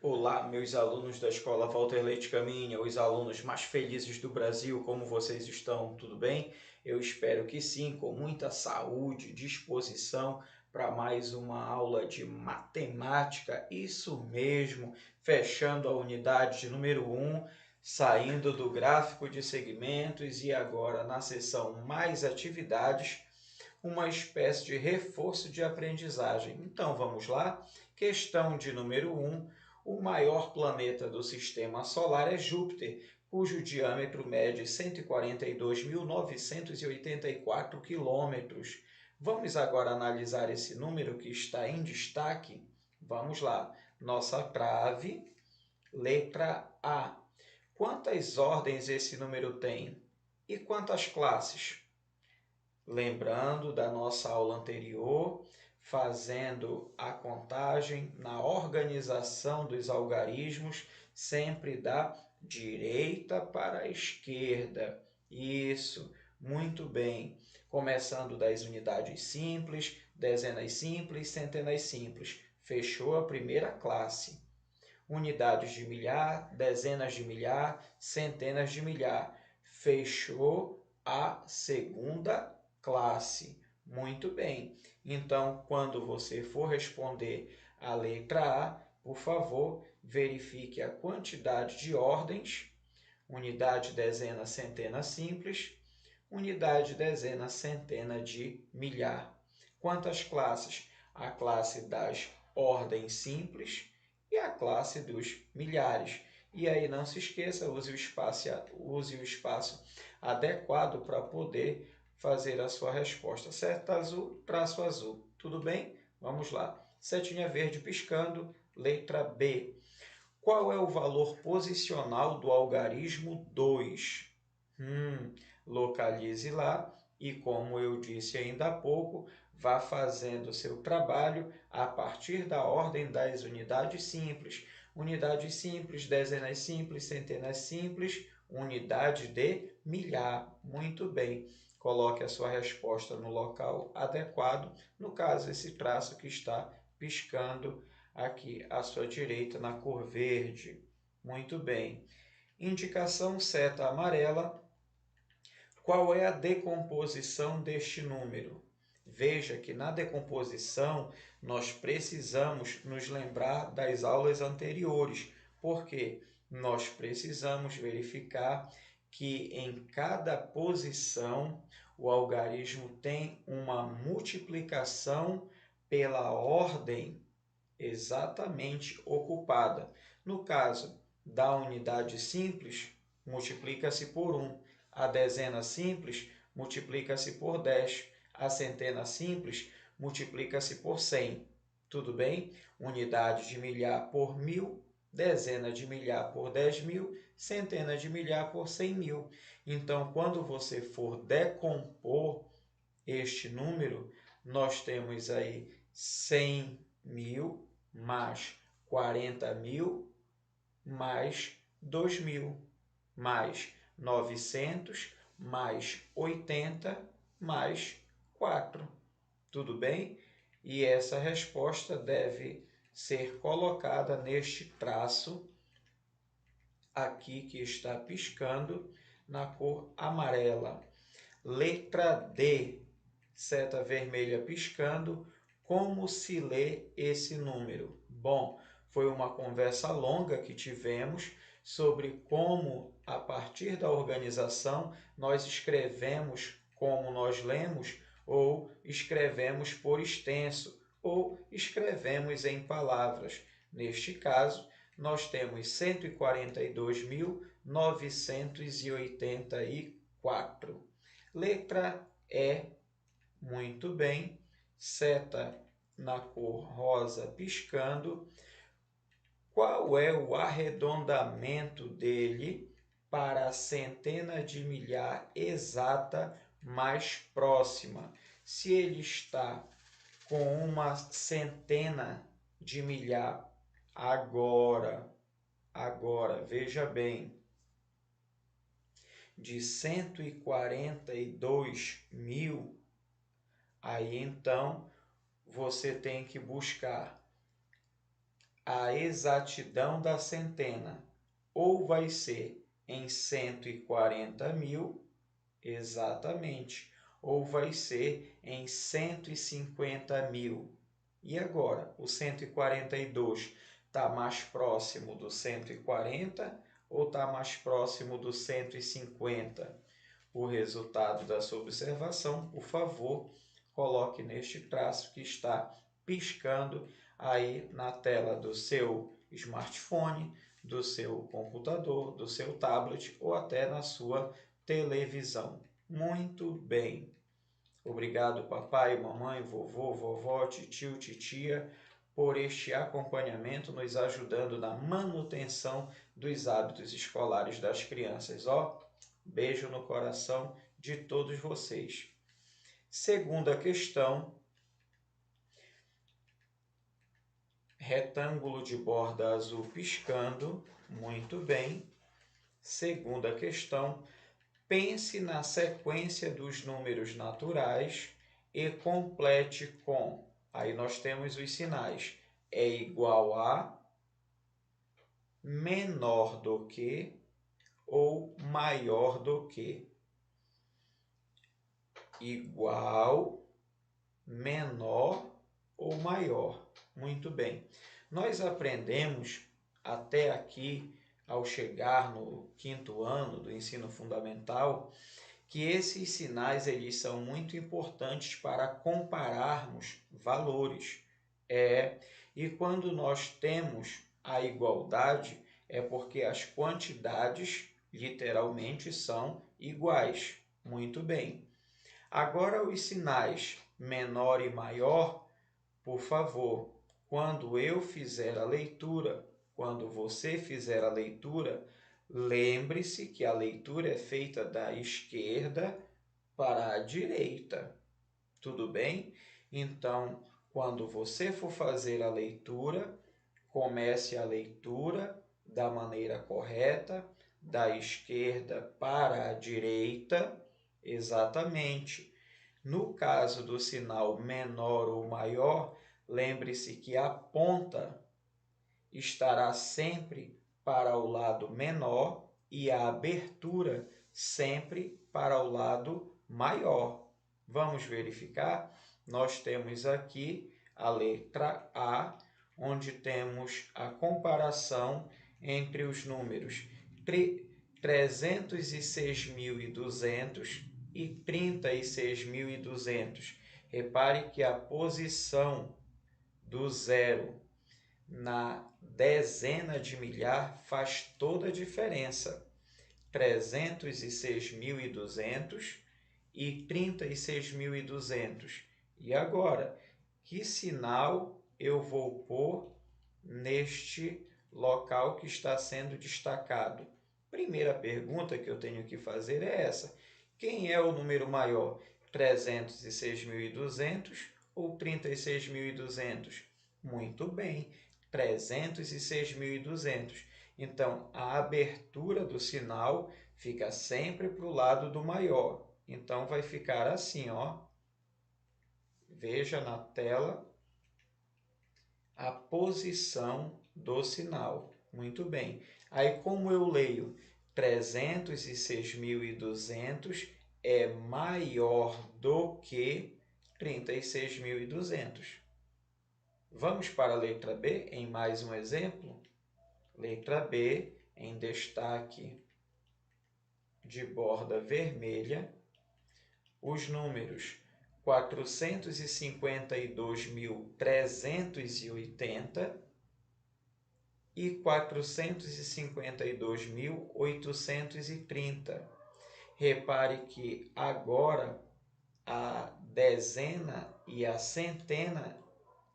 Olá, meus alunos da Escola Walter Leite Caminha, os alunos mais felizes do Brasil, como vocês estão? Tudo bem? Eu espero que sim, com muita saúde, disposição para mais uma aula de matemática, isso mesmo, fechando a unidade de número 1, saindo do gráfico de segmentos e agora na seção mais atividades, uma espécie de reforço de aprendizagem. Então vamos lá? Questão de número 1. O maior planeta do Sistema Solar é Júpiter, cujo diâmetro mede 142.984 quilômetros. Vamos agora analisar esse número que está em destaque? Vamos lá. Nossa trave, letra A. Quantas ordens esse número tem? E quantas classes? Lembrando da nossa aula anterior, fazendo a contagem na organização dos algarismos, sempre da direita para a esquerda. Isso, muito bem. Começando das unidades simples, dezenas simples, centenas simples. Fechou a primeira classe. Unidades de milhar, dezenas de milhar, centenas de milhar. Fechou a segunda classe. Muito bem. Então, quando você for responder a letra A, por favor, verifique a quantidade de ordens, unidade, dezena, centena simples, unidade, dezena, centena de milhar. Quantas classes? A classe das ordens simples e a classe dos milhares. E aí não se esqueça, use o espaço adequado para poder fazer a sua resposta. Seta azul, traço azul. Tudo bem? Vamos lá. Setinha verde piscando, letra B. Qual é o valor posicional do algarismo 2? Localize lá e, como eu disse ainda há pouco, vá fazendo o seu trabalho a partir da ordem das unidades simples. Unidades simples, dezenas simples, centenas simples, unidade de milhar. Muito bem. Coloque a sua resposta no local adequado, no caso, esse traço que está piscando aqui à sua direita na cor verde. Muito bem. Indicação seta amarela. Qual é a decomposição deste número? Veja que na decomposição nós precisamos nos lembrar das aulas anteriores, porque nós precisamos verificar que em cada posição o algarismo tem uma multiplicação pela ordem exatamente ocupada. No caso da unidade simples, multiplica-se por 1. A dezena simples multiplica-se por 10. A centena simples multiplica-se por 100. Tudo bem? Unidade de milhar por 1000, dezena de milhar por 10.000, centena de milhar por 100.000. Então, quando você for decompor este número, nós temos aí 100.000 mais 40.000 mais 2.000 mais 900 mais 80 mais 4. Tudo bem? E essa resposta deve ser colocada neste traço aqui que está piscando na cor amarela. Letra D, seta vermelha piscando. Como se lê esse número? Bom, foi uma conversa longa que tivemos sobre como, a partir da organização, nós escrevemos como nós lemos, ou escrevemos por extenso, ou escrevemos em palavras. Neste caso, nós temos 142.984. Letra E, muito bem, seta na cor rosa piscando. Qual é o arredondamento dele para a centena de milhar exata mais próxima? Se ele está com uma centena de milhar agora, veja bem, de 142.000, aí então você tem que buscar a exatidão da centena ou vai ser em 140.000, exatamente, ou vai ser em 150.000. E agora, o 142 está mais próximo do 140 ou está mais próximo do 150? O resultado da sua observação, por favor, coloque neste traço que está piscando aí na tela do seu smartphone, do seu computador, do seu tablet ou até na sua televisão. Muito bem. Obrigado, papai, mamãe, vovô, vovó, titio, titia, por este acompanhamento, nos ajudando na manutenção dos hábitos escolares das crianças. Beijo no coração de todos vocês. Segunda questão. Retângulo de borda azul piscando. Muito bem. Segunda questão. Pense na sequência dos números naturais e complete com. Aí nós temos os sinais. É igual a, menor do que ou maior do que. Igual, menor ou maior. Muito bem. Nós aprendemos até aqui, ao chegar no 5º ano do ensino fundamental, que esses sinais eles são muito importantes para compararmos valores. E quando nós temos a igualdade, é porque as quantidades literalmente são iguais. Muito bem. Agora os sinais menor e maior, por favor, quando eu fizer a leitura, quando você fizer a leitura, lembre-se que a leitura é feita da esquerda para a direita. Tudo bem? Então, quando você for fazer a leitura, comece a leitura da maneira correta, da esquerda para a direita, exatamente. No caso do sinal menor ou maior, lembre-se que a ponta estará sempre para o lado menor e a abertura sempre para o lado maior. Vamos verificar? Nós temos aqui a letra A, onde temos a comparação entre os números 306.200 e 36.200. Repare que a posição do zero na dezena de milhar faz toda a diferença. 306.200 e 36.200. E agora, que sinal eu vou pôr neste local que está sendo destacado? Primeira pergunta que eu tenho que fazer é essa. Quem é o número maior? 306.200 ou 36.200? Muito bem, 306.200. Então, a abertura do sinal fica sempre para o lado do maior. Então, vai ficar assim, Veja na tela a posição do sinal. Muito bem. Aí, como eu leio 306.200 é maior do que 36.200. Vamos para a letra B em mais um exemplo? Letra B, em destaque de borda vermelha, os números 452.380 e 452.830. Repare que agora a dezena e a centena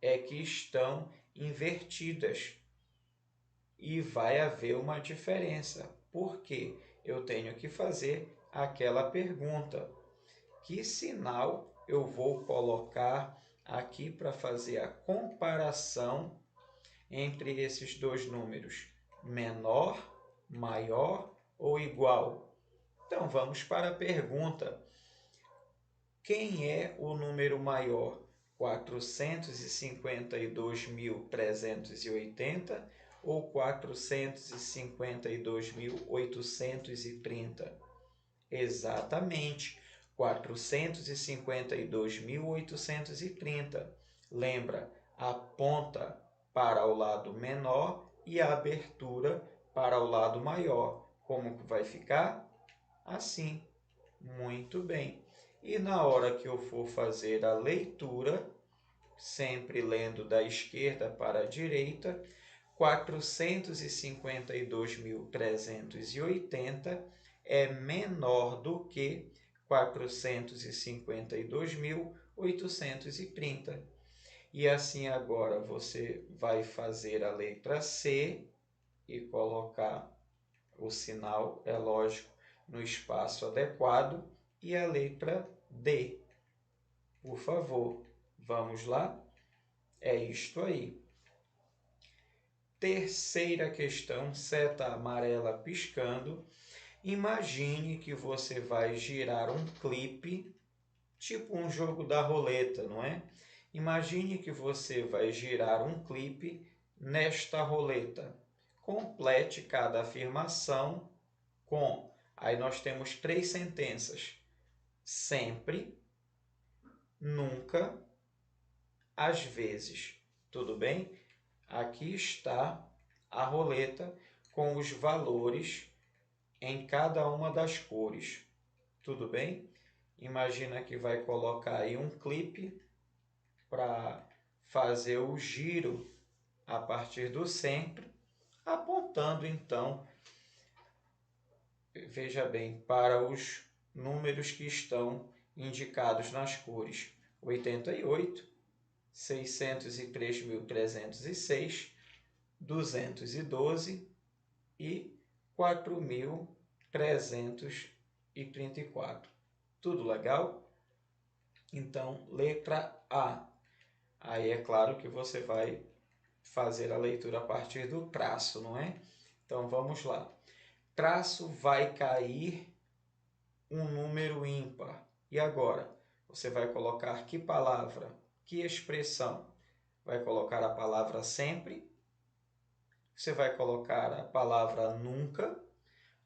é que estão invertidas. E vai haver uma diferença. Por quê? Eu tenho que fazer aquela pergunta. Que sinal eu vou colocar aqui para fazer a comparação entre esses dois números? Menor, maior ou igual? Então, vamos para a pergunta. Quem é o número maior? 452.380 ou 452.830? Exatamente, 452.830. Lembra, aponta para o lado menor e a abertura para o lado maior. Como que vai ficar? Assim. Muito bem. E na hora que eu for fazer a leitura, sempre lendo da esquerda para a direita, 452.380 é menor do que 452.830. E assim agora você vai fazer a letra C e colocar o sinal, é lógico, no espaço adequado, e a letra D. Por favor, vamos lá? É isto aí. Terceira questão, seta amarela piscando. Imagine que você vai girar um clipe, tipo um jogo da roleta, não é? Imagine que você vai girar um clipe nesta roleta. Complete cada afirmação com... Aí nós temos 3 sentenças. Sempre, nunca, às vezes. Tudo bem? Aqui está a roleta com os valores em cada uma das cores. Tudo bem? Imagina que vai colocar aí um clipe para fazer o giro a partir do sempre, apontando então, veja bem, para os números que estão indicados nas cores 88, 603.306, 212 e 4.334. Tudo legal? Então, letra A. Aí é claro que você vai fazer a leitura a partir do traço, não é? Então, vamos lá. Traço vai cair um número ímpar. E agora? Você vai colocar que palavra? Que expressão? Vai colocar a palavra sempre? Você vai colocar a palavra nunca?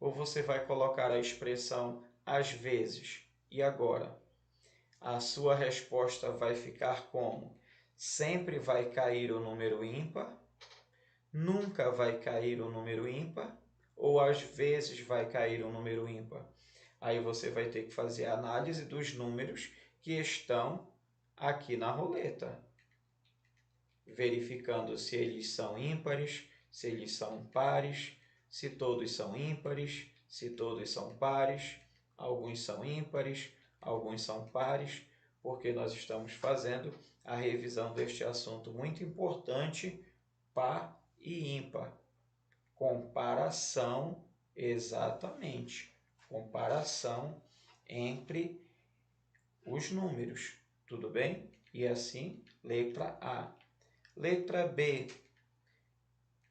Ou você vai colocar a expressão às vezes? E agora? A sua resposta vai ficar como? Sempre vai cair o número ímpar? Nunca vai cair o número ímpar? Ou às vezes vai cair o número ímpar? Aí você vai ter que fazer a análise dos números que estão aqui na roleta, verificando se eles são ímpares, se eles são pares, se todos são ímpares, se todos são pares, alguns são ímpares, alguns são pares, porque nós estamos fazendo a revisão deste assunto muito importante, par e ímpar. Comparação, exatamente, comparação entre os números, tudo bem? E assim, letra A. Letra B,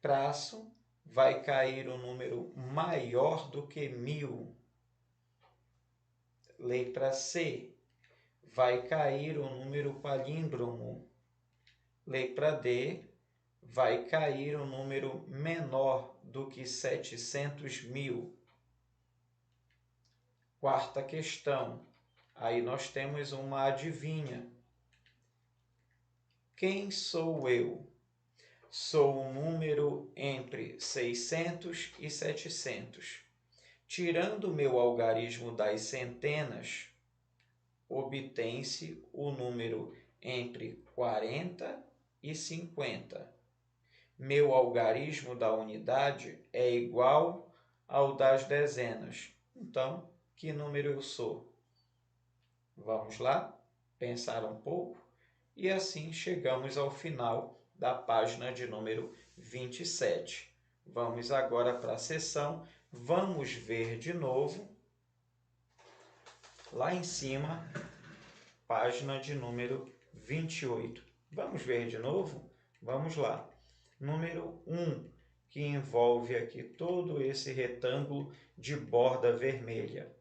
traço, vai cair um número maior do que 1000. Letra C, vai cair um número palíndromo. Letra D, vai cair um número menor do que 700.000. Quarta questão, aí nós temos uma adivinha. Quem sou eu? Sou um número entre 600 e 700. Tirando o meu algarismo das centenas, obtém-se o número entre 40 e 50. Meu algarismo da unidade é igual ao das dezenas. Então, que número eu sou? Vamos lá? Pensar um pouco? E assim chegamos ao final da página de número 27. Vamos agora para a seção. Vamos ver de novo. Lá em cima, página de número 28. Vamos ver de novo? Vamos lá. Número 1, que envolve aqui todo esse retângulo de borda vermelha.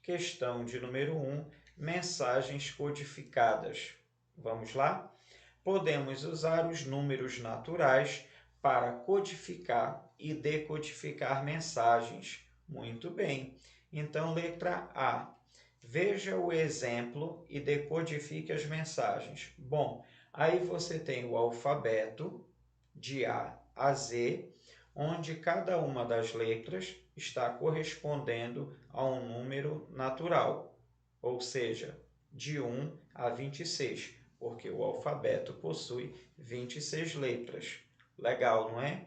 Questão de número 1, mensagens codificadas. Vamos lá? Podemos usar os números naturais para codificar e decodificar mensagens. Muito bem. Então, letra A. Veja o exemplo e decodifique as mensagens. Bom, aí você tem o alfabeto de A a Z, onde cada uma das letras está correspondendo a um número natural, ou seja, de 1 a 26, porque o alfabeto possui 26 letras. Legal, não é?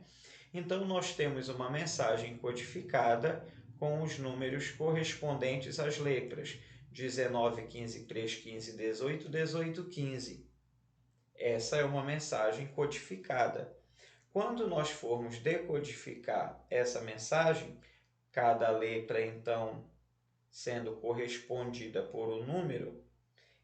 Então, nós temos uma mensagem codificada com os números correspondentes às letras 19, 15, 3, 15, 18, 18, 15. Essa é uma mensagem codificada. Quando nós formos decodificar essa mensagem, cada letra, então, sendo correspondida por um número,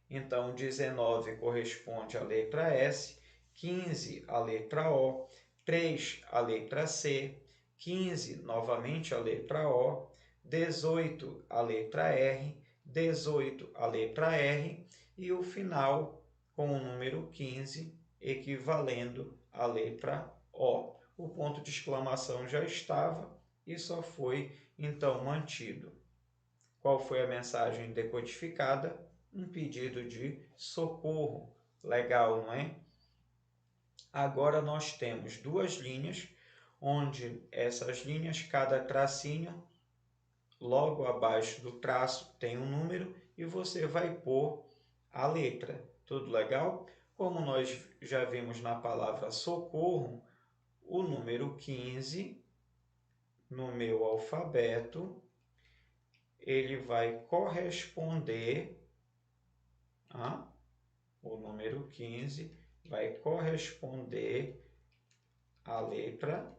então 19 corresponde à letra S, 15 à letra O, 3 à letra C, 15 novamente à letra O, 18 à letra R, 18 à letra R e o final com o número 15 equivalendo à letra O. O ponto de exclamação já estava e só foi então mantido. Qual foi a mensagem decodificada? Um pedido de socorro. Legal, não é? Agora nós temos duas linhas, onde essas linhas, cada tracinho, logo abaixo do traço tem um número e você vai pôr a letra. Tudo legal? Como nós já vimos na palavra socorro, o número 15 no meu alfabeto, ele vai corresponder o número 15 vai corresponder à letra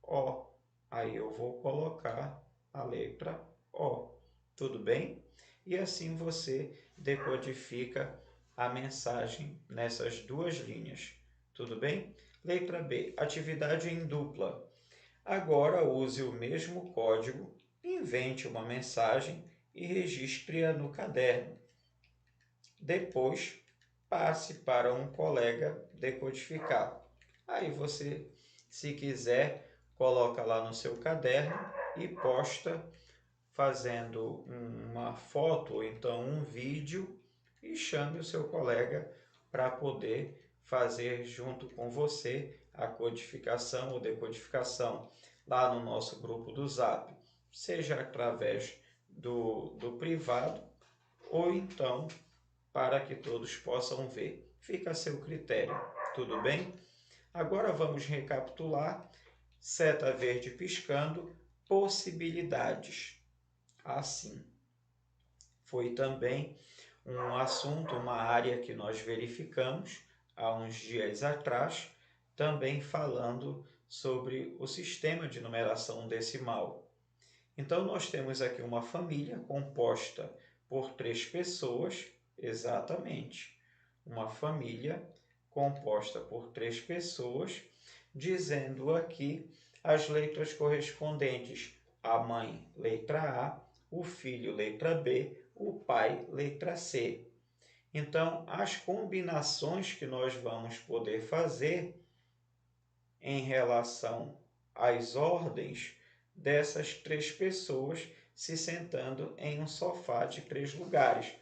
O. Aí eu vou colocar a letra O. Tudo bem? E assim você decodifica a mensagem nessas duas linhas. Tudo bem? Letra B. Atividade em dupla. Agora use o mesmo código, invente uma mensagem e registre-a no caderno. Depois, passe para um colega decodificar. Aí você, se quiser, coloca lá no seu caderno e posta fazendo uma foto ou então um vídeo e chame o seu colega para poder fazer junto com você a codificação ou decodificação lá no nosso grupo do Zap, seja através do privado ou então para que todos possam ver. Fica a seu critério, tudo bem? Agora vamos recapitular. Seta verde piscando, possibilidades. Assim, foi também um assunto, uma área que nós verificamos há uns dias atrás, também falando sobre o sistema de numeração decimal. Então, nós temos aqui uma família composta por 3 pessoas, exatamente, uma família composta por 3 pessoas, dizendo aqui as letras correspondentes: a mãe, letra A, o filho, letra B, o pai, letra C. Então, as combinações que nós vamos poder fazer em relação às ordens dessas 3 pessoas se sentando em um sofá de 3 lugares.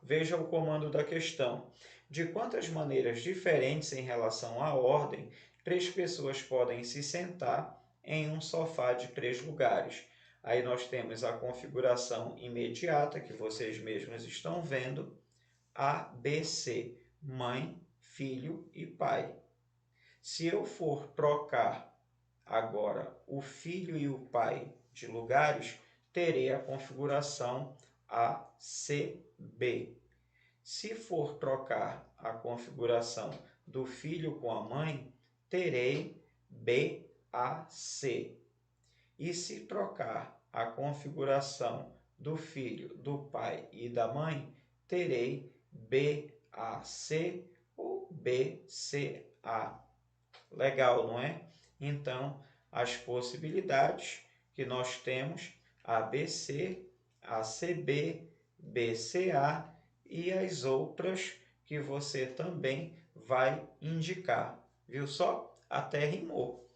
Veja o comando da questão. De quantas maneiras diferentes em relação à ordem, 3 pessoas podem se sentar em um sofá de 3 lugares? Aí nós temos a configuração imediata, que vocês mesmos estão vendo, A, B, C, mãe, filho e pai. Se eu for trocar agora o filho e o pai de lugares, terei a configuração ACB. Se for trocar a configuração do filho com a mãe, terei BAC. E se trocar a configuração do filho, do pai e da mãe, terei BAC ou BCA. Legal, não é? Então, as possibilidades que nós temos: ABC, ACB, BCA e as outras que você também vai indicar. Viu só? Até rimou.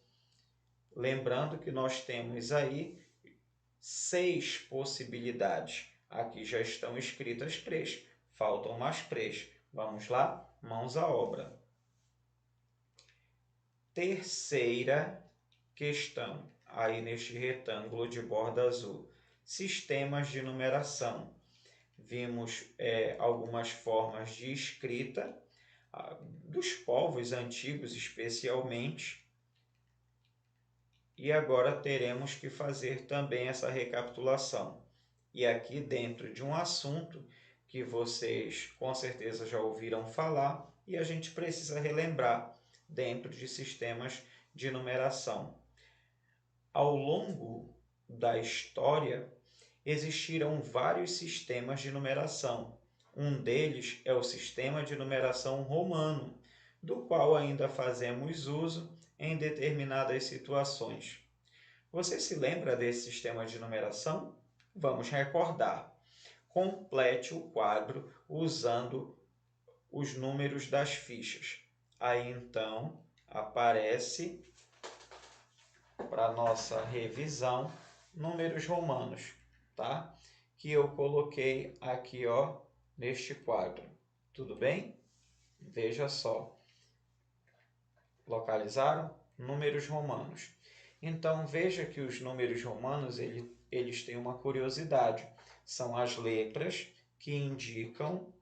Lembrando que nós temos aí 6 possibilidades. Aqui já estão escritas 3. Faltam mais 3. Vamos lá? Mãos à obra. Terceira questão, aí neste retângulo de borda azul. Sistemas de numeração. Vimos algumas formas de escrita, dos povos antigos especialmente. E agora teremos que fazer também essa recapitulação. E aqui dentro de um assunto que vocês com certeza já ouviram falar e a gente precisa relembrar dentro de sistemas de numeração. Ao longo da história, existiram vários sistemas de numeração. Um deles é o sistema de numeração romano, do qual ainda fazemos uso em determinadas situações. Você se lembra desse sistema de numeração? Vamos recordar. Complete o quadro usando os números das fichas. Aí então aparece para nossa revisão números romanos, tá? Que eu coloquei aqui, ó, neste quadro. Tudo bem? Veja só. Localizaram? Números romanos. Então, veja que os números romanos, eles têm uma curiosidade. São as letras que indicam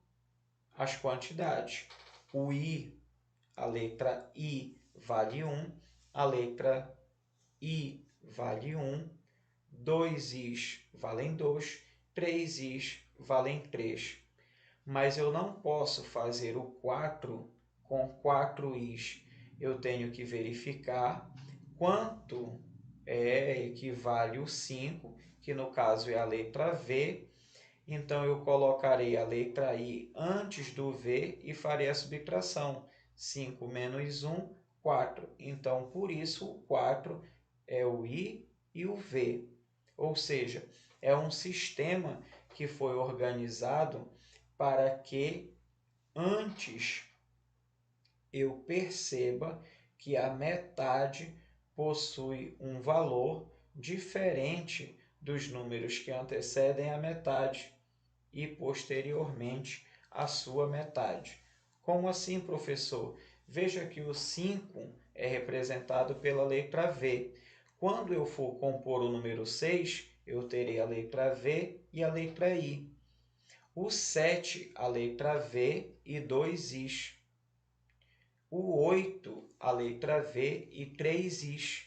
as quantidades. O I, a letra I vale 1, a letra I vale 1, 2 Is valem 2, 3 Is valem 3. Mas eu não posso fazer o 4 com 4 Is. Eu tenho que verificar quanto equivale o 5, que no caso é a letra V. Então, eu colocarei a letra I antes do V e farei a subtração. 5 menos 1, 4. Então, por isso, o 4 é o I e o V. Ou seja, é um sistema que foi organizado para que antes eu perceba que a metade possui um valor diferente dos números que antecedem a metade e posteriormente a sua metade. Como assim, professor? Veja que o 5 é representado pela letra V. Quando eu for compor o número 6, eu terei a letra V e a letra I. O 7, a letra V e 2 Is. O 8, a letra V e 3 Is.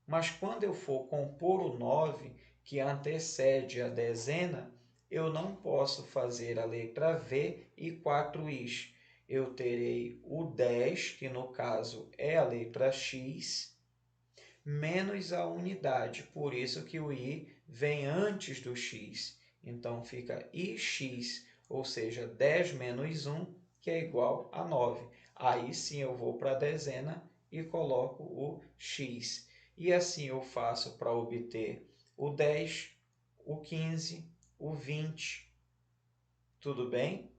Mas quando eu for compor o 9, que antecede a dezena, eu não posso fazer a letra V e 4 Is. Eu terei o 10, que no caso é a letra X, menos a unidade. Por isso que o I vem antes do X. Então fica IX, ou seja, 10 menos 1, que é igual a 9. Aí sim eu vou para a dezena e coloco o X. E assim eu faço para obter o 10, o 15, o 20. Tudo bem?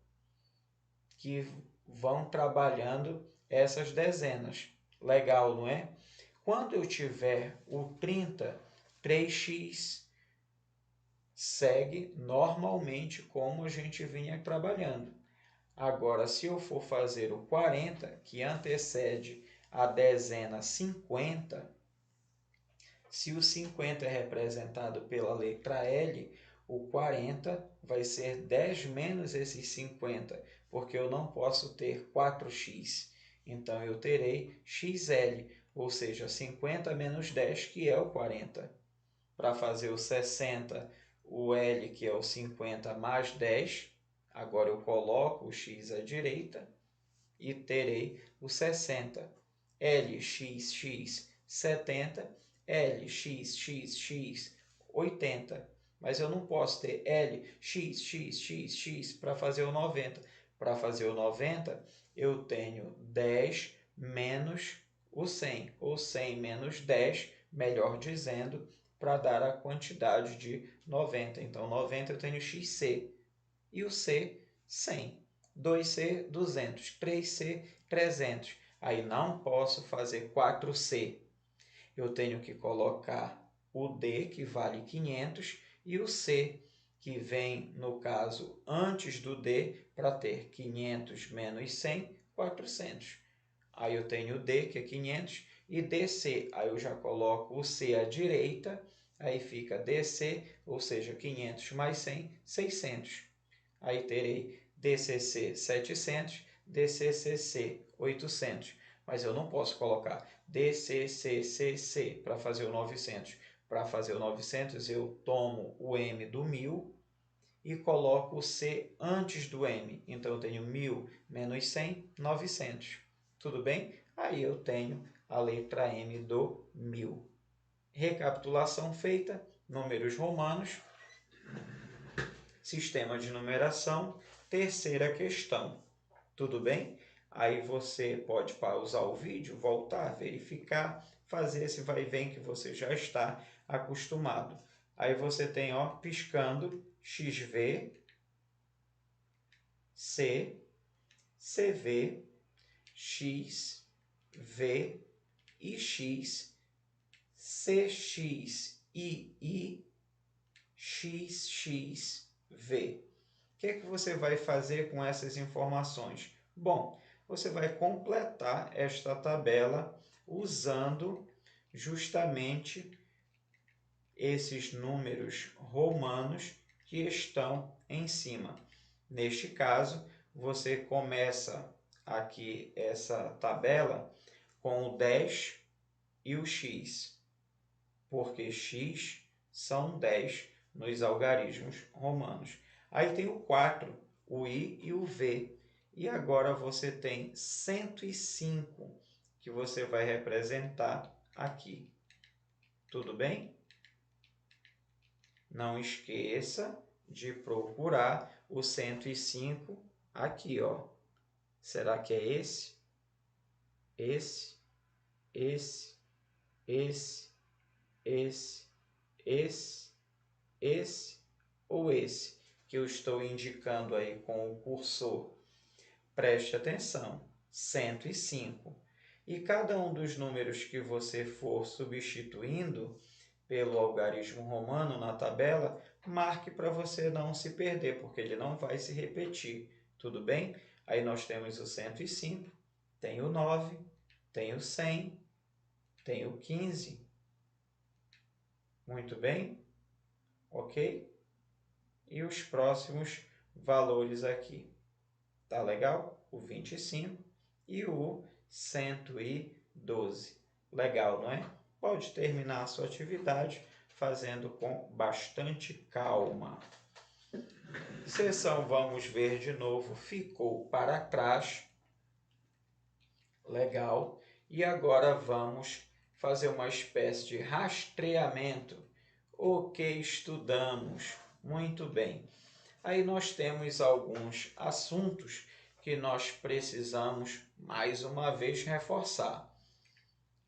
Que vão trabalhando essas dezenas. Legal, não é? Quando eu tiver o 30, 3x segue normalmente como a gente vinha trabalhando. Agora, se eu for fazer o 40, que antecede a dezena 50, se o 50 é representado pela letra L, o 40 vai ser 10 menos esses 50, porque eu não posso ter 4x. Então, eu terei XL, ou seja, 50 menos 10, que é o 40. Para fazer o 60, o L, que é o 50, mais 10. Agora eu coloco o x à direita e terei o 60. LXX 70, LXXX 80. Mas eu não posso ter LXXXX para fazer o 90. Para fazer o 90, eu tenho 10 menos o 100, ou 100 menos 10, melhor dizendo, para dar a quantidade de 90. Então, 90 eu tenho XC e o C, 100. 2C, 200. 3C, 300. Aí não posso fazer 4C. Eu tenho que colocar o D, que vale 500, e o C, que vem, no caso, antes do D, para ter 500 menos 100, 400. Aí eu tenho o D, que é 500, e DC. Aí eu já coloco o C à direita, aí fica DC, ou seja, 500 mais 100, 600. Aí terei DCC 700, DCCC 800. Mas eu não posso colocar DCCCC para fazer o 900. Para fazer o 900, eu tomo o M do 1000 e coloco o C antes do M. Então, eu tenho 1000 menos 100, 900. Tudo bem? Aí eu tenho a letra M do 1000. Recapitulação feita, números romanos, sistema de numeração, terceira questão. Tudo bem? Aí você pode pausar o vídeo, voltar, verificar, fazer esse vai e vem que você já está acostumado. Aí você tem, ó, piscando, XV, C, CV, X, V, IX, CX, II, XX, V. O que é que você vai fazer com essas informações? Bom, você vai completar esta tabela usando justamente esses números romanos que estão em cima. Neste caso, você começa aqui essa tabela com o 10 e o x, porque x são 10 nos algarismos romanos. Aí tem o 4, o i e o v. E agora você tem 105, que você vai representar aqui. Tudo bem? Não esqueça de procurar o 105 aqui, ó. Será que é esse? Esse, esse, esse ou esse que eu estou indicando aí com o cursor? Preste atenção, 105. E cada um dos números que você for substituindo pelo algarismo romano na tabela, marque para você não se perder, porque ele não vai se repetir, tudo bem? Aí nós temos o 105, tem o 9, tem o 100, tem o 15. Muito bem? Ok? E os próximos valores aqui. Tá legal? O 25 e o 112. Legal, não é? Pode terminar a sua atividade fazendo com bastante calma. Seção vamos ver de novo ficou para trás. Legal. E agora vamos fazer uma espécie de rastreamento. O que estudamos? Muito bem. Aí nós temos alguns assuntos que nós precisamos mais uma vez reforçar.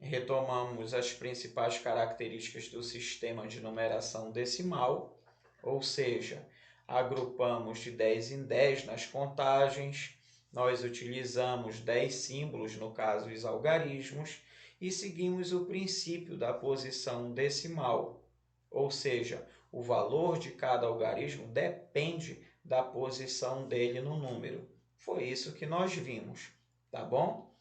Retomamos as principais características do sistema de numeração decimal, ou seja, agrupamos de 10 em 10 nas contagens, nós utilizamos 10 símbolos, no caso os algarismos, e seguimos o princípio da posição decimal, ou seja, o valor de cada algarismo depende da posição dele no número. Foi isso que nós vimos, tá bom?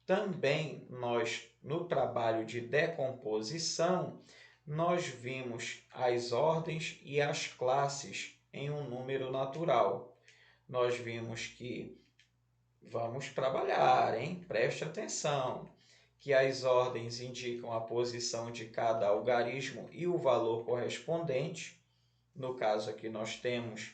Também nós, no trabalho de decomposição, nós vimos as ordens e as classes em um número natural. Nós vimos que, vamos trabalhar, hein? Preste atenção, que as ordens indicam a posição de cada algarismo e o valor correspondente. No caso aqui nós temos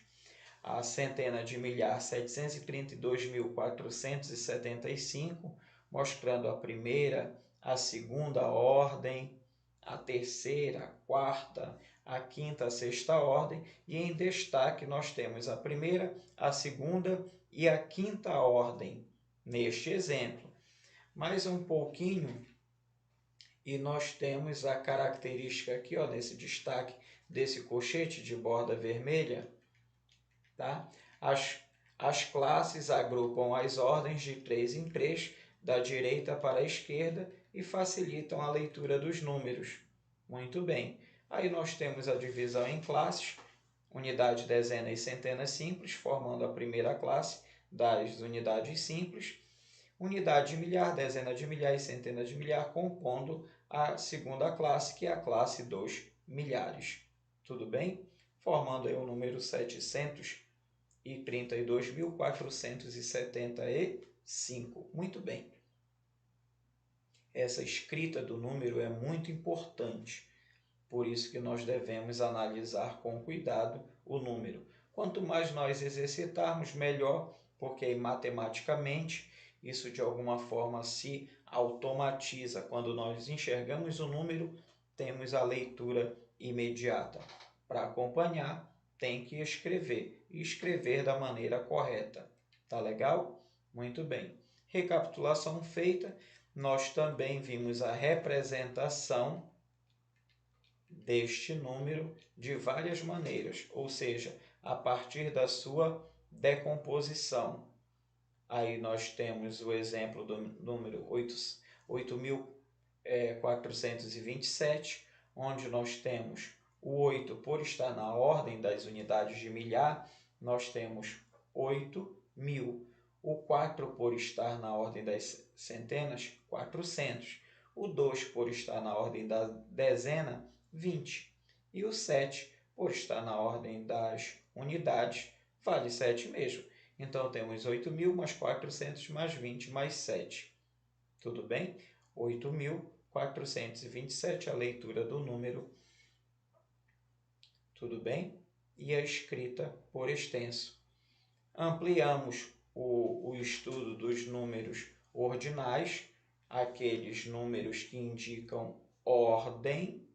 a centena de milhar 732.475, mostrando a primeira, a segunda ordem, a terceira, a quarta, a quinta, a sexta ordem, e em destaque nós temos a primeira, a segunda e a quinta ordem, neste exemplo. Mais um pouquinho e nós temos a característica aqui, ó, nesse destaque desse colchete de borda vermelha, tá? As classes agrupam as ordens de 3 em 3, da direita para a esquerda, e facilitam a leitura dos números. Muito bem. Aí nós temos a divisão em classes, unidade, dezena e centena simples, formando a primeira classe das unidades simples. Unidade de milhar, dezena de milhar e centena de milhar, compondo a segunda classe, que é a classe dos milhares. Tudo bem? Formando aí o número 732.475. Muito bem. Essa escrita do número é muito importante. Por isso que nós devemos analisar com cuidado o número. Quanto mais nós exercitarmos, melhor, porque matematicamente isso de alguma forma se automatiza. Quando nós enxergamos o número, temos a leitura imediata. Para acompanhar, tem que escrever, e escrever da maneira correta. Tá legal? Muito bem. Recapitulação feita, nós também vimos a representação deste número de várias maneiras, ou seja, a partir da sua decomposição. Aí nós temos o exemplo do número 8.427, onde nós temos o 8 por estar na ordem das unidades de milhar, nós temos 8.000. O 4 por estar na ordem das centenas, 400. O 2 por estar na ordem da dezena, 20. E o 7 por estar na ordem das unidades, vale 7 mesmo. Então temos 8.000 mais 400 mais 20 mais 7. Tudo bem? 8.427, a leitura do número. Tudo bem? E a escrita por extenso. Ampliamos o estudo dos números ordinais, aqueles números que indicam ordem.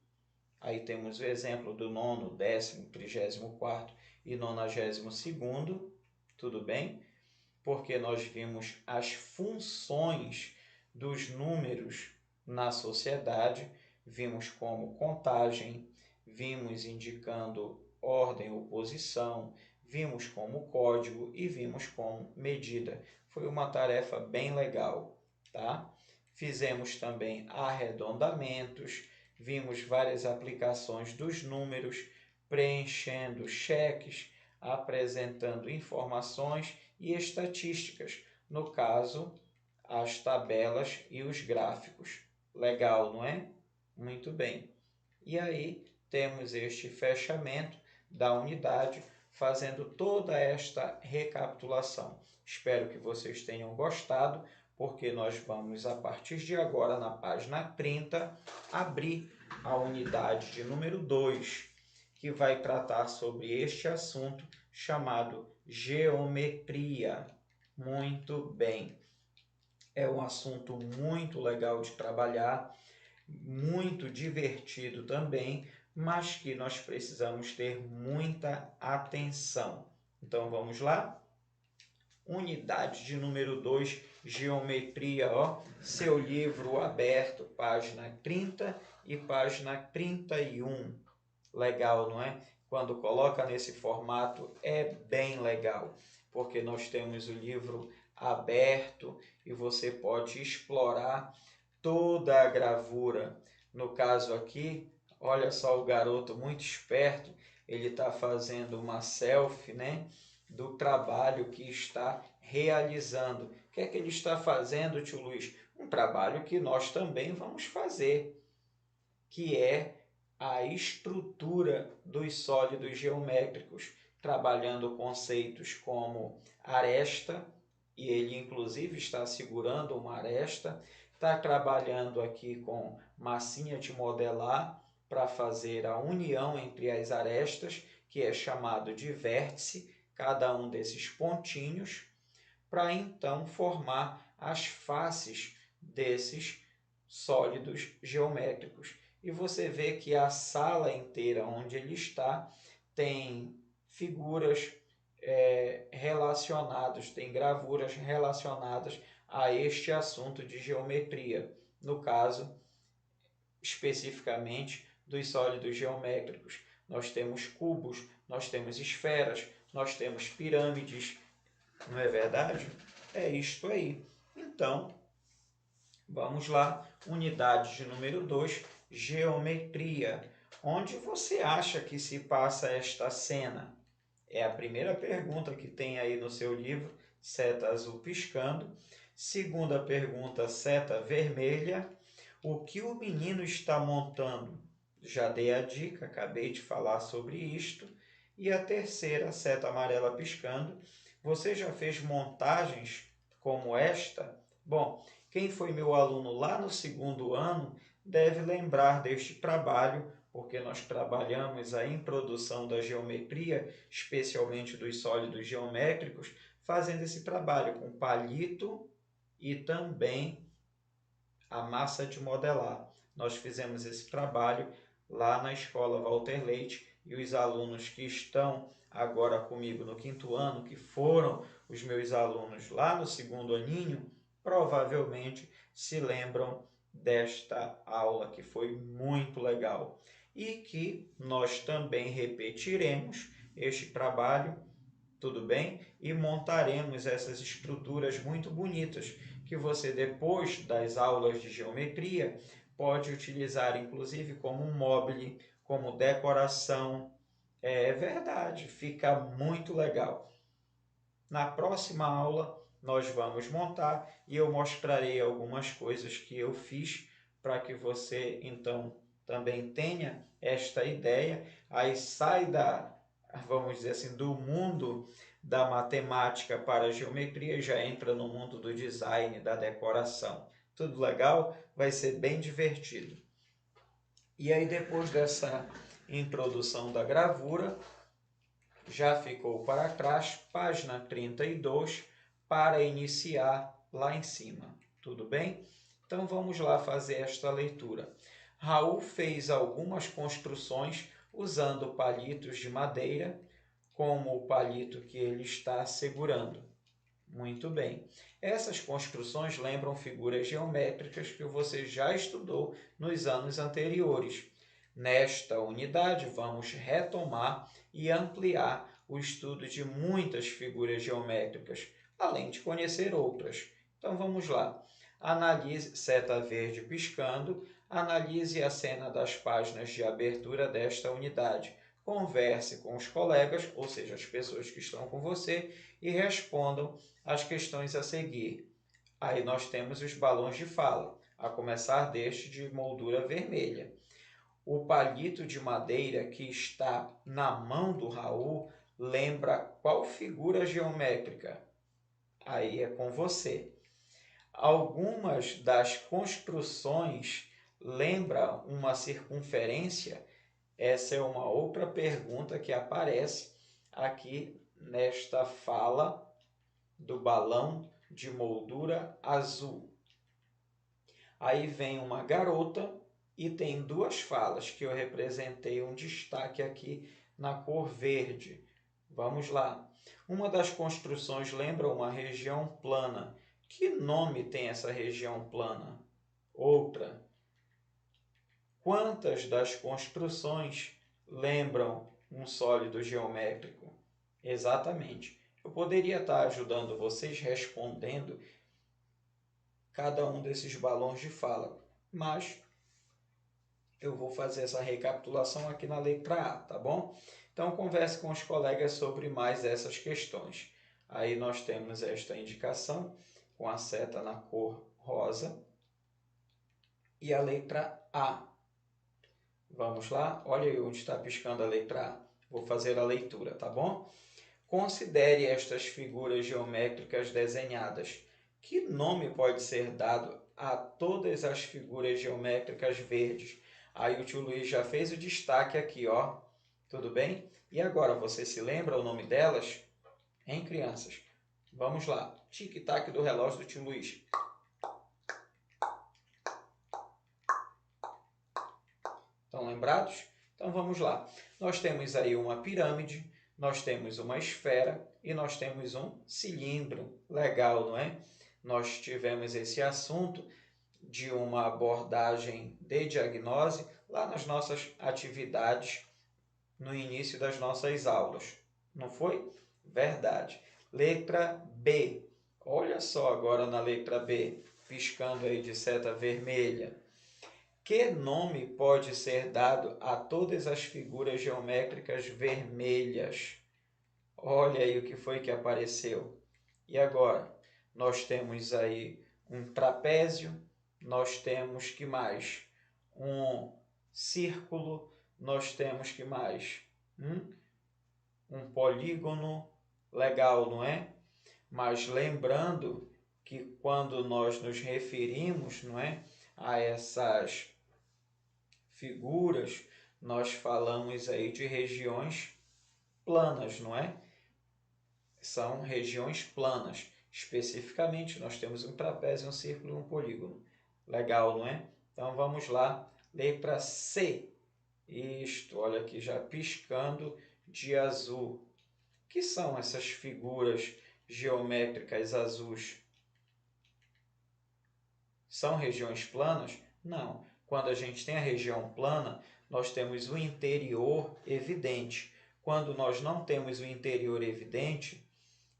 Aí temos o exemplo do nono, 10º, 34º e 92º. Tudo bem? Porque nós vimos as funções dos números na sociedade, vimos como contagem, vimos indicando ordem ou posição, vimos como código e vimos como medida. Foi uma tarefa bem legal, tá? Fizemos também arredondamentos, vimos várias aplicações dos números, preenchendo cheques, apresentando informações e estatísticas, no caso, as tabelas e os gráficos. Legal, não é? Muito bem. E aí temos este fechamento da unidade, fazendo toda esta recapitulação. Espero que vocês tenham gostado, porque nós vamos, a partir de agora, na página 30, abrir a unidade de número 2, que vai tratar sobre este assunto chamado geometria. Muito bem. É um assunto muito legal de trabalhar, muito divertido também, mas que nós precisamos ter muita atenção. Então vamos lá? Unidade de número 2, geometria, ó, seu livro aberto, página 30 e página 31. Legal, não é? Quando coloca nesse formato é bem legal, porque nós temos o livro aberto e você pode explorar toda a gravura. No caso aqui, olha só o garoto muito esperto, ele está fazendo uma selfie, né, do trabalho que está realizando. O que é que ele está fazendo, tio Luiz? Um trabalho que nós também vamos fazer, que é a estrutura dos sólidos geométricos, trabalhando conceitos como aresta, e ele inclusive está segurando uma aresta, está trabalhando aqui com massinha de modelar para fazer a união entre as arestas, que é chamado de vértice, cada um desses pontinhos, para então formar as faces desses sólidos geométricos. E você vê que a sala inteira onde ele está tem figuras relacionadas, tem gravuras relacionadas a este assunto de geometria. No caso, especificamente, dos sólidos geométricos. Nós temos cubos, nós temos esferas, nós temos pirâmides, Não é verdade? É isto aí. Então, vamos lá. Unidade de número 2, geometria. Onde você acha que se passa esta cena? É a primeira pergunta que tem aí no seu livro, seta azul piscando. Segunda pergunta, seta vermelha. O que o menino está montando? Já dei a dica, acabei de falar sobre isto. E a terceira, seta amarela piscando. Você já fez montagens como esta? Bom, quem foi meu aluno lá no segundo ano deve lembrar deste trabalho, porque nós trabalhamos a introdução da geometria, especialmente dos sólidos geométricos, fazendo esse trabalho com palito e também a massa de modelar. Nós fizemos esse trabalho lá na escola Walter Leite e os alunos que estão agora comigo no quinto ano, que foram os meus alunos lá no segundo aninho, provavelmente se lembram desta aula que foi muito legal e que nós também repetiremos este trabalho, tudo bem? E montaremos essas estruturas muito bonitas que você, depois das aulas de geometria, pode utilizar inclusive como um mobile, como decoração. É verdade, fica muito legal. Na próxima aula, nós vamos montar e eu mostrarei algumas coisas que eu fiz para que você, então, também tenha esta ideia. Aí sai vamos dizer assim, do mundo da matemática para a geometria e já entra no mundo do design, da decoração. Tudo legal? Vai ser bem divertido. E aí, depois dessa introdução da gravura, já ficou para trás, página 32, para iniciar lá em cima. Tudo bem? Então vamos lá fazer esta leitura. Raul fez algumas construções usando palitos de madeira, como o palito que ele está segurando. Muito bem. Essas construções lembram figuras geométricas que você já estudou nos anos anteriores. Nesta unidade, vamos retomar e ampliar o estudo de muitas figuras geométricas, além de conhecer outras. Então vamos lá. Analise, seta verde piscando, analise a cena das páginas de abertura desta unidade. Converse com os colegas, ou seja, as pessoas que estão com você, e respondam as questões a seguir. Aí nós temos os balões de fala, a começar deste de moldura vermelha. O palito de madeira que está na mão do Raul lembra qual figura geométrica? Aí é com você. Algumas das construções lembram uma circunferência? Essa é uma outra pergunta que aparece aqui nesta fala do balão de moldura azul. Aí vem uma garota e tem duas falas que eu representei um destaque aqui na cor verde. Vamos lá. Uma das construções lembra uma região plana. Que nome tem essa região plana? Outra. Quantas das construções lembram um sólido geométrico? Exatamente. Eu poderia estar ajudando vocês respondendo cada um desses balões de fala, mas eu vou fazer essa recapitulação aqui na letra A, tá bom? Então, converse com os colegas sobre mais essas questões. Aí nós temos esta indicação com a seta na cor rosa e a letra A. Vamos lá? Olha aí onde está piscando a letra A. Vou fazer a leitura, tá bom? Considere estas figuras geométricas desenhadas. Que nome pode ser dado a todas as figuras geométricas verdes? Aí o tio Luiz já fez o destaque aqui, ó. Tudo bem? E agora, você se lembra o nome delas? Hein, crianças? Vamos lá. Tic-tac do relógio do tio Luiz. Estão lembrados? Então vamos lá. Nós temos aí uma pirâmide, nós temos uma esfera e nós temos um cilindro. Legal, não é? Nós tivemos esse assunto de uma abordagem de diagnose lá nas nossas atividades no início das nossas aulas. Não foi? Verdade. Letra B. Olha só agora na letra B, piscando aí de seta vermelha. Que nome pode ser dado a todas as figuras geométricas vermelhas? Olha aí o que foi que apareceu. E agora? Nós temos aí um trapézio, nós temos que mais? Um círculo, nós temos que mais? Um polígono. Legal, não é? Mas lembrando que quando nós nos referimos, não é, a essas figuras, nós falamos aí de regiões planas, não é? São regiões planas. Especificamente, nós temos um trapézio, um círculo e um polígono. Legal, não é? Então, vamos lá. Letra C. Isto, olha aqui, já piscando de azul. O que são essas figuras geométricas azuis? São regiões planas? Não. Quando a gente tem a região plana, nós temos o interior evidente. Quando nós não temos o interior evidente,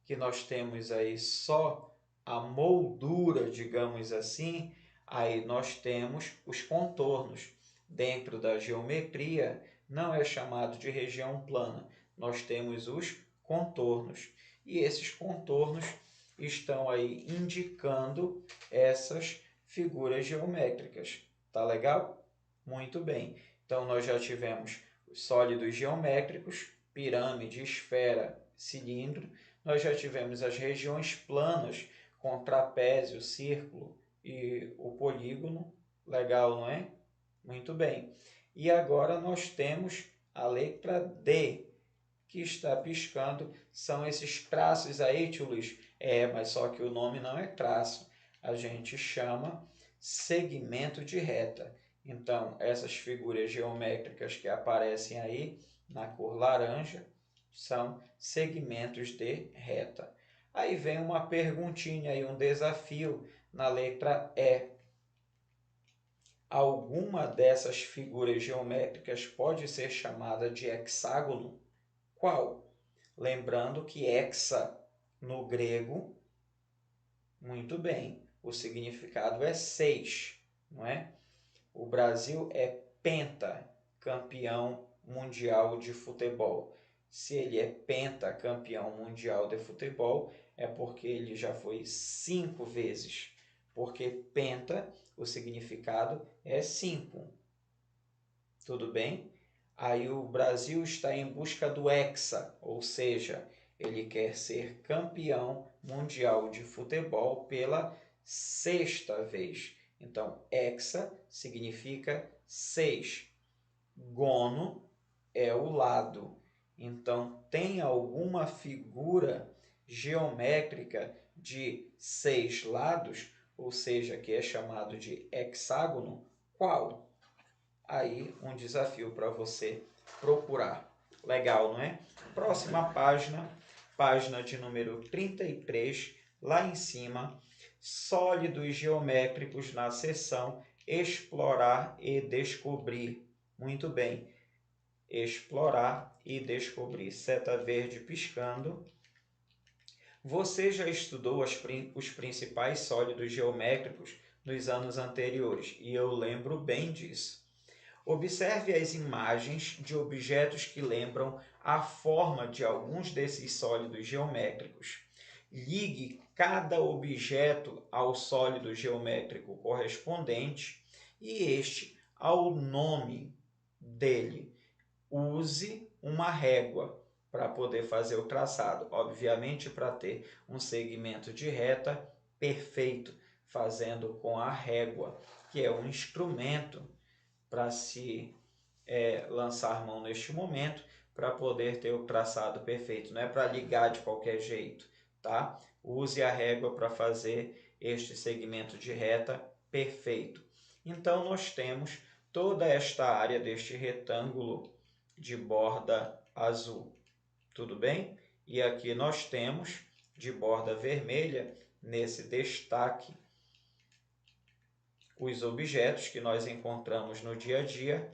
que nós temos aí só a moldura, digamos assim, aí nós temos os contornos. Dentro da geometria, não é chamado de região plana, nós temos os contornos. E esses contornos estão aí indicando essas figuras geométricas. Tá legal? Muito bem. Então, nós já tivemos os sólidos geométricos, pirâmide, esfera, cilindro. Nós já tivemos as regiões planas, com trapézio, círculo e o polígono. Legal, não é? Muito bem. E agora nós temos a letra D, que está piscando. São esses traços aí, tio Luiz. Mas só que o nome não é traço. A gente chama segmento de reta. Então, essas figuras geométricas que aparecem aí na cor laranja são segmentos de reta. Aí vem uma perguntinha e um desafio na letra E. Alguma dessas figuras geométricas pode ser chamada de hexágono? Qual? Lembrando que hexa no grego, muito bem, o significado é 6, não é? O Brasil é pentacampeão mundial de futebol. Se ele é pentacampeão mundial de futebol, é porque ele já foi 5 vezes. Porque penta, o significado é 5. Tudo bem? Aí o Brasil está em busca do hexa, ou seja, ele quer ser campeão mundial de futebol pela 6ª vez. Então, hexa significa 6. Gono é o lado. Então, tem alguma figura geométrica de 6 lados, ou seja, que é chamado de hexágono? Qual? Aí, um desafio para você procurar. Legal, não é? Próxima página, página de número 33, lá em cima, sólidos geométricos na seção Explorar e Descobrir. Muito bem. Explorar e descobrir. Seta verde piscando. Você já estudou os principais sólidos geométricos nos anos anteriores e eu lembro bem disso. Observe as imagens de objetos que lembram a forma de alguns desses sólidos geométricos. Ligue cada objeto ao sólido geométrico correspondente e este ao nome dele. Use uma régua para poder fazer o traçado. Obviamente, para ter um segmento de reta perfeito, fazendo com a régua, que é um instrumento para se lançar mão neste momento, para poder ter o traçado perfeito. Não é para ligar de qualquer jeito, tá? Use a régua para fazer este segmento de reta perfeito. Então, nós temos toda esta área deste retângulo de borda azul. Tudo bem? E aqui nós temos de borda vermelha, nesse destaque, os objetos que nós encontramos no dia a dia.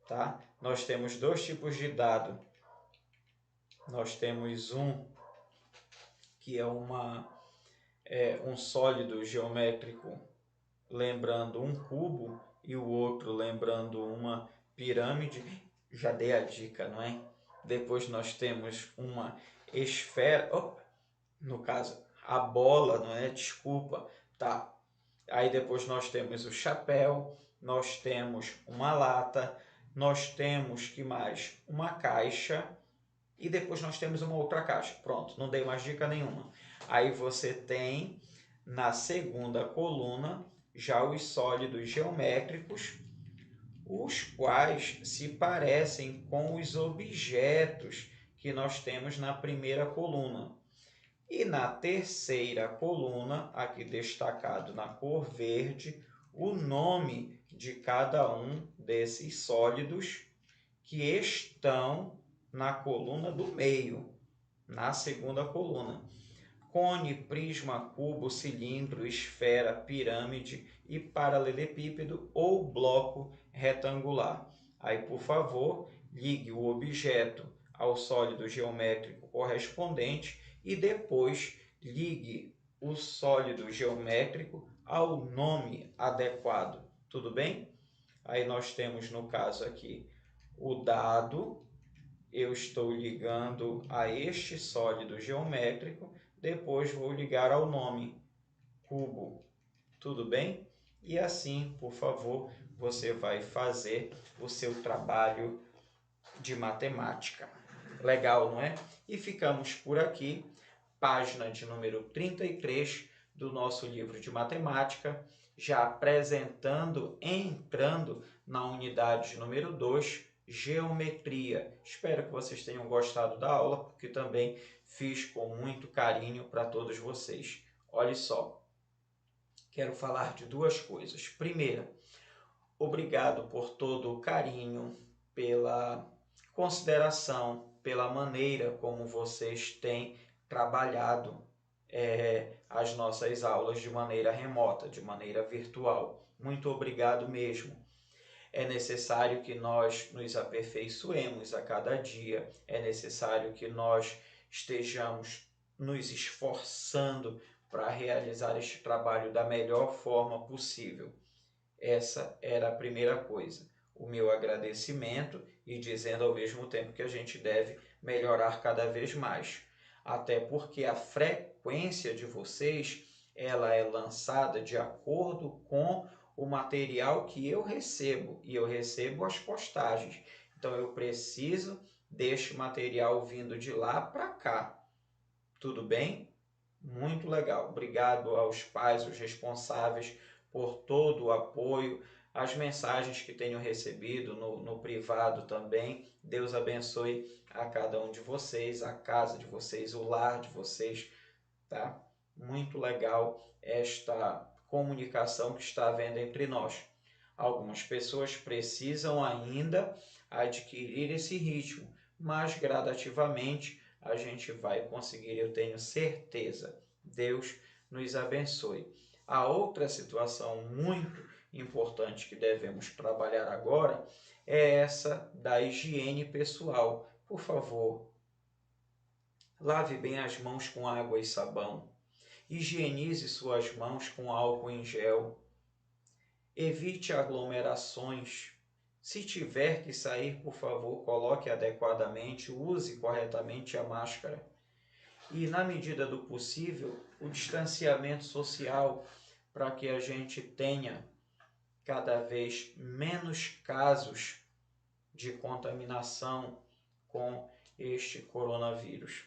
Tá? Nós temos dois tipos de dado. Nós temos um que é um sólido geométrico lembrando um cubo e o outro lembrando uma pirâmide. Já dei a dica, não é? Depois nós temos uma esfera, no caso, a bola, não é? Desculpa, tá? Aí depois nós temos o chapéu, nós temos uma lata, nós temos, que mais? Uma caixa e depois nós temos uma outra caixa. Pronto, não dei mais dica nenhuma. Aí você tem na segunda coluna já os sólidos geométricos, os quais se parecem com os objetos que nós temos na primeira coluna. E na terceira coluna, aqui destacado na cor verde, o nome de cada um desses sólidos que estão na coluna do meio, na segunda coluna. Cone, prisma, cubo, cilindro, esfera, pirâmide e paralelepípedo ou bloco retangular. Aí, por favor, ligue o objeto ao sólido geométrico correspondente e depois ligue o sólido geométrico ao nome adequado. Tudo bem? Aí nós temos, no caso aqui, o dado. Eu estou ligando a este sólido geométrico, depois vou ligar ao nome, cubo. Tudo bem? E assim, por favor, você vai fazer o seu trabalho de matemática. Legal, não é? E ficamos por aqui, página de número 33 do nosso livro de matemática, já apresentando, entrando na unidade número 2, geometria. Espero que vocês tenham gostado da aula, porque também fiz com muito carinho para todos vocês. Olha só, quero falar de duas coisas. Primeira, obrigado por todo o carinho, pela consideração, pela maneira como vocês têm trabalhado as nossas aulas de maneira remota, de maneira virtual. Muito obrigado mesmo. É necessário que nós nos aperfeiçoemos a cada dia, é necessário que nós estejamos nos esforçando para realizar este trabalho da melhor forma possível. Essa era a primeira coisa, o meu agradecimento e dizendo ao mesmo tempo que a gente deve melhorar cada vez mais. Até porque a frequência de vocês, ela é lançada de acordo com o material que eu recebo, e eu recebo as postagens. Então eu preciso deste material vindo de lá para cá. Tudo bem? Muito legal. Obrigado aos pais, os responsáveis, por todo o apoio, as mensagens que tenho recebido no privado também. Deus abençoe a cada um de vocês, a casa de vocês, o lar de vocês, tá? Muito legal esta comunicação que está havendo entre nós. Algumas pessoas precisam ainda adquirir esse ritmo, mas gradativamente a gente vai conseguir, eu tenho certeza. Deus nos abençoe. A outra situação muito importante que devemos trabalhar agora é essa da higiene pessoal. Por favor, lave bem as mãos com água e sabão. Higienize suas mãos com álcool em gel. Evite aglomerações. Se tiver que sair, por favor, coloque adequadamente, use corretamente a máscara. E, na medida do possível, o distanciamento social para que a gente tenha cada vez menos casos de contaminação com este coronavírus.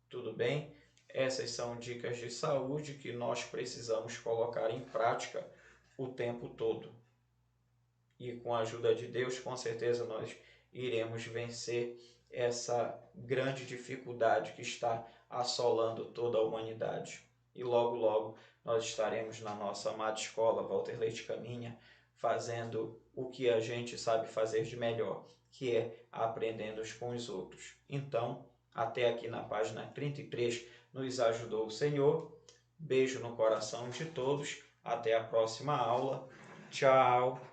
Tudo bem? Essas são dicas de saúde que nós precisamos colocar em prática o tempo todo. E com a ajuda de Deus, com certeza nós iremos vencer essa grande dificuldade que está assolando toda a humanidade. E logo, logo, nós estaremos na nossa amada escola Walter Leite Caminha, fazendo o que a gente sabe fazer de melhor, que é aprendendo uns com os outros. Então, até aqui na página 33, nos ajudou o Senhor. Beijo no coração de todos. Até a próxima aula. Tchau!